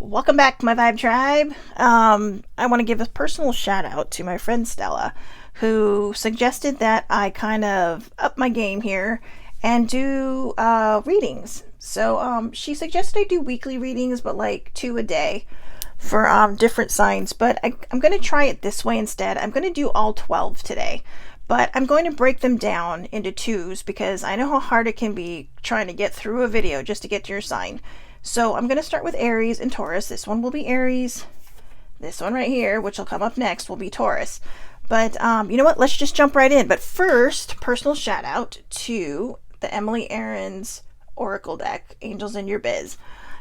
Welcome back, my Vibe Tribe. I want to give a personal shout out to my friend Stella, who suggested that I kind of up my game here and do readings. So she suggested I do weekly readings, but like two a day for different signs. But I'm going to try it this way instead. I'm going to do all 12 today. But I'm going to break them down into twos because I know how hard it can be trying to get through a video just to get to your sign. So I'm going to start with Aries and Taurus. This one will be Aries. This one right here, which will come up next, will be Taurus. But you know what? Let's just jump right in. But first, personal shout out to the Emily Aarons Oracle deck, Angels in Your Biz.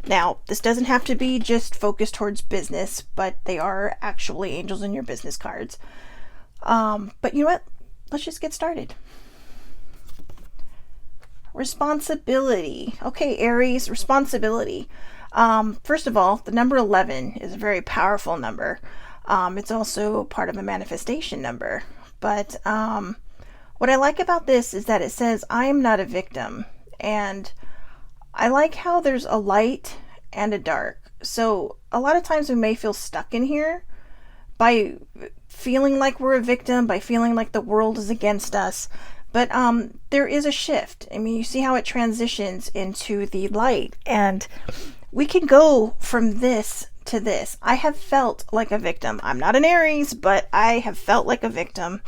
Now, this doesn't have to be just focused towards business, but they are actually Angels in Your Business cards. But you know what? Let's just get started. Responsibility. Okay, Aries, responsibility. First of all, the number 11 is a very powerful number. It's also part of a manifestation number. But what I like about this is that it says, I am not a victim. And I like how there's a light and a dark. So a lot of times we may feel stuck in here by feeling like we're a victim, by feeling like the world is against us. But there is a shift. I mean, you see how it transitions into the light, and we can go from this to this. I have felt like a victim. I'm not an Aries, but I have felt like a victim,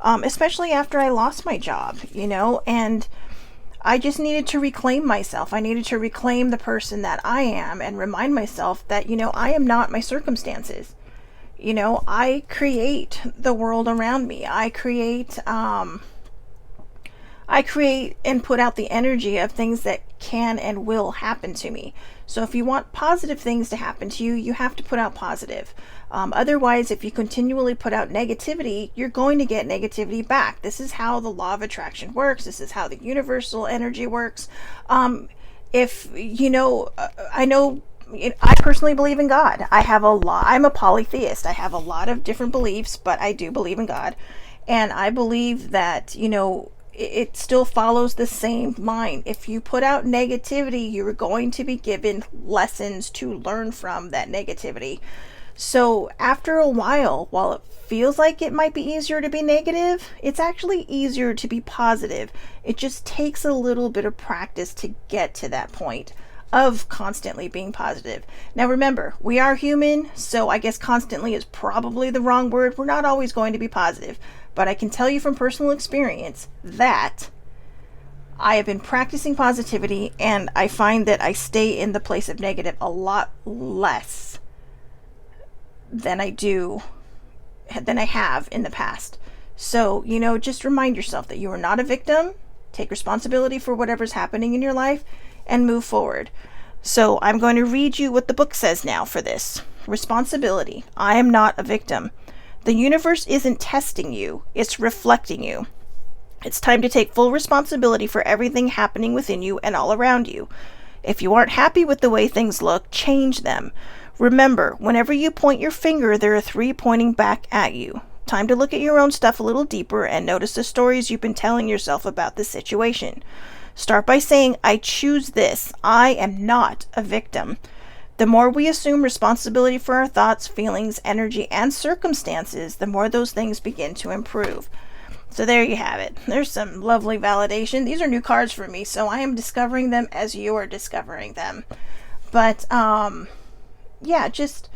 especially after I lost my job, and I just needed to reclaim myself. I needed to reclaim the person that I am and remind myself that, I am not my circumstances. I create the world around me. I create and put out the energy of things that can and will happen to me. So if you want positive things to happen to you, you have to put out positive. Otherwise, if you continually put out negativity, you're going to get negativity back. This is how the law of attraction works. This is how the universal energy works. I know I personally believe in God. I'm a polytheist. I have a lot of different beliefs, but I do believe in God. And I believe that, it still follows the same line. If you put out negativity, you're going to be given lessons to learn from that negativity. So after a while it feels like it might be easier to be negative, it's actually easier to be positive. It just takes a little bit of practice to get to that point of constantly being positive. Now remember, we are human, so I guess constantly is probably the wrong word. We're not always going to be positive, but I can tell you from personal experience that I have been practicing positivity, and I find that I stay in the place of negative a lot less than I have in the past. So, just remind yourself that you are not a victim. Take responsibility for whatever's happening in your life and move forward. So I'm going to read you what the book says now for this. Responsibility. I am not a victim. The universe isn't testing you, it's reflecting you. It's time to take full responsibility for everything happening within you and all around you. If you aren't happy with the way things look, change them. Remember, whenever you point your finger, there are 3 pointing back at you. Time to look at your own stuff a little deeper and notice the stories you've been telling yourself about the situation. Start by saying, I choose this. I am not a victim. The more we assume responsibility for our thoughts, feelings, energy, and circumstances, the more those things begin to improve. So there you have it. There's some lovely validation. These are new cards for me, so I am discovering them as you are discovering them. But, just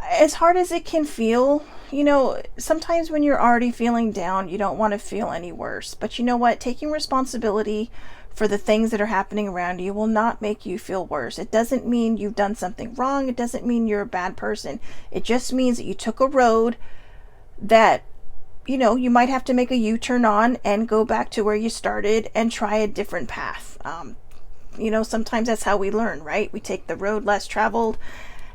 as hard as it can feel, sometimes when you're already feeling down, you don't want to feel any worse. But you know what? Taking responsibility for the things that are happening around you will not make you feel worse. It doesn't mean you've done something wrong. It doesn't mean you're a bad person. It just means that you took a road that, you might have to make a U-turn on and go back to where you started and try a different path. Sometimes that's how we learn, right? We take the road less traveled,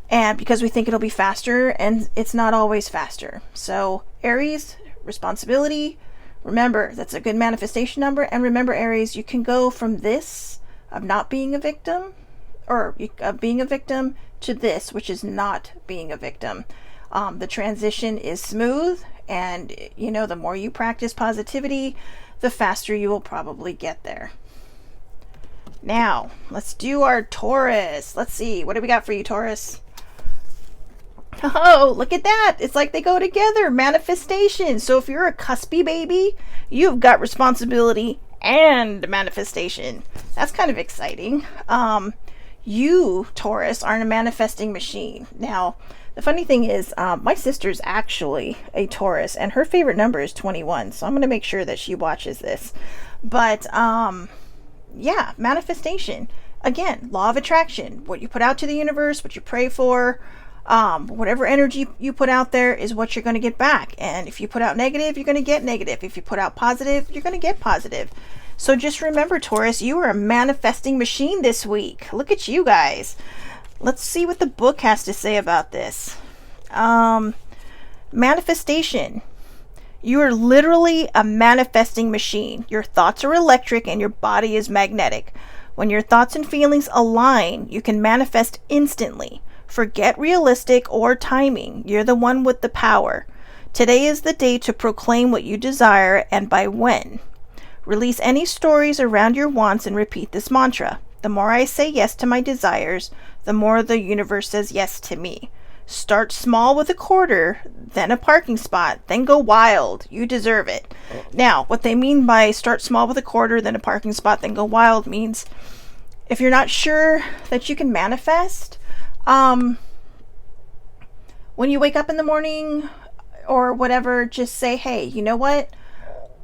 and because we think it'll be faster, and it's not always faster. So Aries, responsibility. Remember, that's a good manifestation number. And remember, Aries, you can go from this of not being a victim, or of being a victim, to this, which is not being a victim. The transition is smooth, and the more you practice positivity, the faster you will probably get there. Now, let's do our Taurus. Let's see. What do we got for you, Taurus? Oh, look at that. It's like they go together. Manifestation. So if you're a cuspy baby, you've got responsibility and manifestation. That's kind of exciting. You, Taurus, are a manifesting machine. Now, the funny thing is, my sister's actually a Taurus, and her favorite number is 21. So I'm going to make sure that she watches this. But, yeah, manifestation. Again, law of attraction. What you put out to the universe, what you pray for, whatever energy you put out there is what you're going to get back. And if you put out negative, you're going to get negative. If you put out positive, you're going to get positive. So just remember, Taurus, you are a manifesting machine this week. Look at you guys. Let's see what the book has to say about this. Manifestation. You are literally a manifesting machine. Your thoughts are electric and your body is magnetic. When your thoughts and feelings align, you can manifest instantly. Forget realistic or timing. You're the one with the power. Today is the day to proclaim what you desire and by when. Release any stories around your wants and repeat this mantra. The more I say yes to my desires, the more the universe says yes to me. Start small with a quarter, then a parking spot, then go wild. You deserve it. Now, what they mean by start small with a quarter, then a parking spot, then go wild means if you're not sure that you can manifest, when you wake up in the morning or whatever, just say, hey, you know what?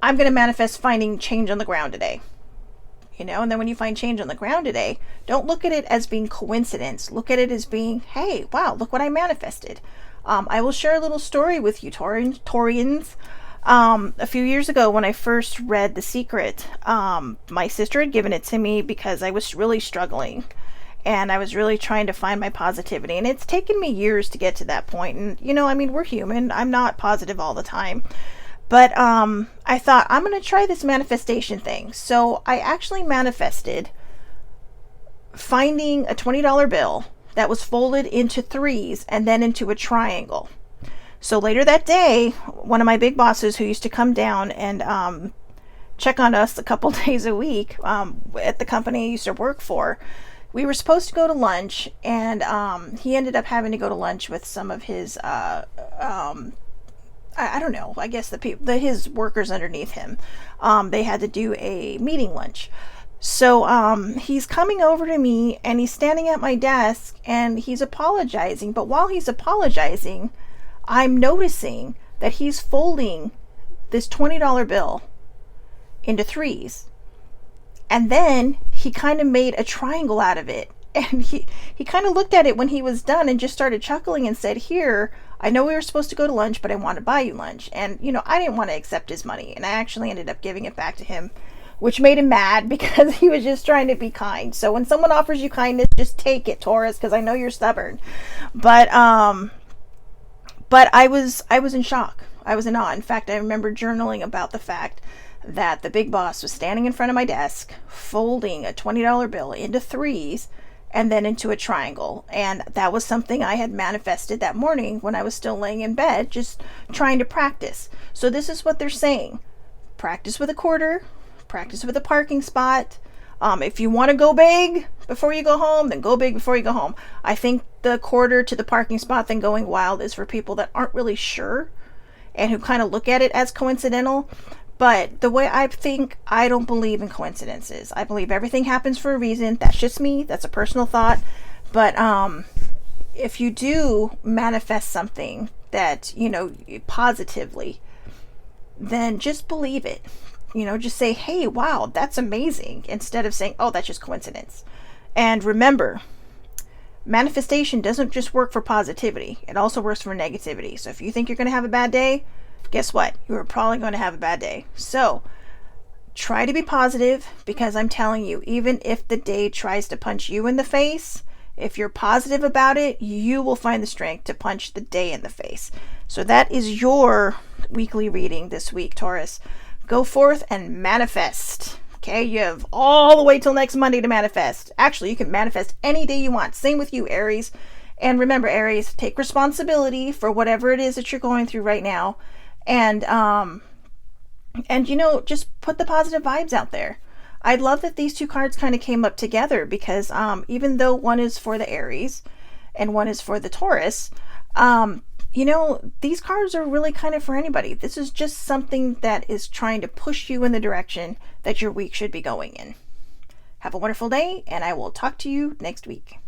I'm going to manifest finding change on the ground today. And then when you find change on the ground today, don't look at it as being coincidence. Look at it as being, hey, wow, look what I manifested. I will share a little story with you, Taurians. A few years ago when I first read The Secret, my sister had given it to me because I was really struggling. And I was really trying to find my positivity. And it's taken me years to get to that point. And, we're human. I'm not positive all the time. But I thought, I'm going to try this manifestation thing. So I actually manifested finding a $20 bill that was folded into threes and then into a triangle. So later that day, one of my big bosses who used to come down and check on us a couple days a week at the company I used to work for, we were supposed to go to lunch, and he ended up having to go to lunch with some of his I don't know, I guess his workers underneath him. They had to do a meeting lunch. So he's coming over to me and he's standing at my desk and he's apologizing. But while he's apologizing, I'm noticing that he's folding this $20 bill into threes. And then he kind of made a triangle out of it. And he kind of looked at it when he was done and just started chuckling and said, here, I know we were supposed to go to lunch, but I want to buy you lunch. And, I didn't want to accept his money. And I actually ended up giving it back to him, which made him mad because he was just trying to be kind. So when someone offers you kindness, just take it, Taurus, because I know you're stubborn. But I was in shock. I was in awe. In fact, I remember journaling about the fact that the big boss was standing in front of my desk, folding a $20 bill into threes, and then into a triangle. And that was something I had manifested that morning when I was still laying in bed, just trying to practice. So this is what they're saying. Practice with a quarter, practice with a parking spot. If you want to go big before you go home, then go big before you go home. I think the quarter to the parking spot, then going wild, is for people that aren't really sure and who kind of look at it as coincidental. But the way I think, I don't believe in coincidences. I believe everything happens for a reason. That's just me. That's a personal thought. But if you do manifest something that, positively, then just believe it. Just say, hey, wow, that's amazing. Instead of saying, oh, that's just coincidence. And remember, manifestation doesn't just work for positivity. It also works for negativity. So if you think you're going to have a bad day, guess what? You are probably going to have a bad day. So try to be positive, because I'm telling you, even if the day tries to punch you in the face, if you're positive about it, you will find the strength to punch the day in the face. So that is your weekly reading this week, Taurus. Go forth and manifest. Okay, you have all the way till next Monday to manifest. Actually, you can manifest any day you want. Same with you, Aries. And remember, Aries, take responsibility for whatever it is that you're going through right now. And just put the positive vibes out there. I love that these two cards kind of came up together because even though one is for the Aries and one is for the Taurus, you know, these cards are really kind of for anybody. This is just something that is trying to push you in the direction that your week should be going in. Have a wonderful day, and I will talk to you next week.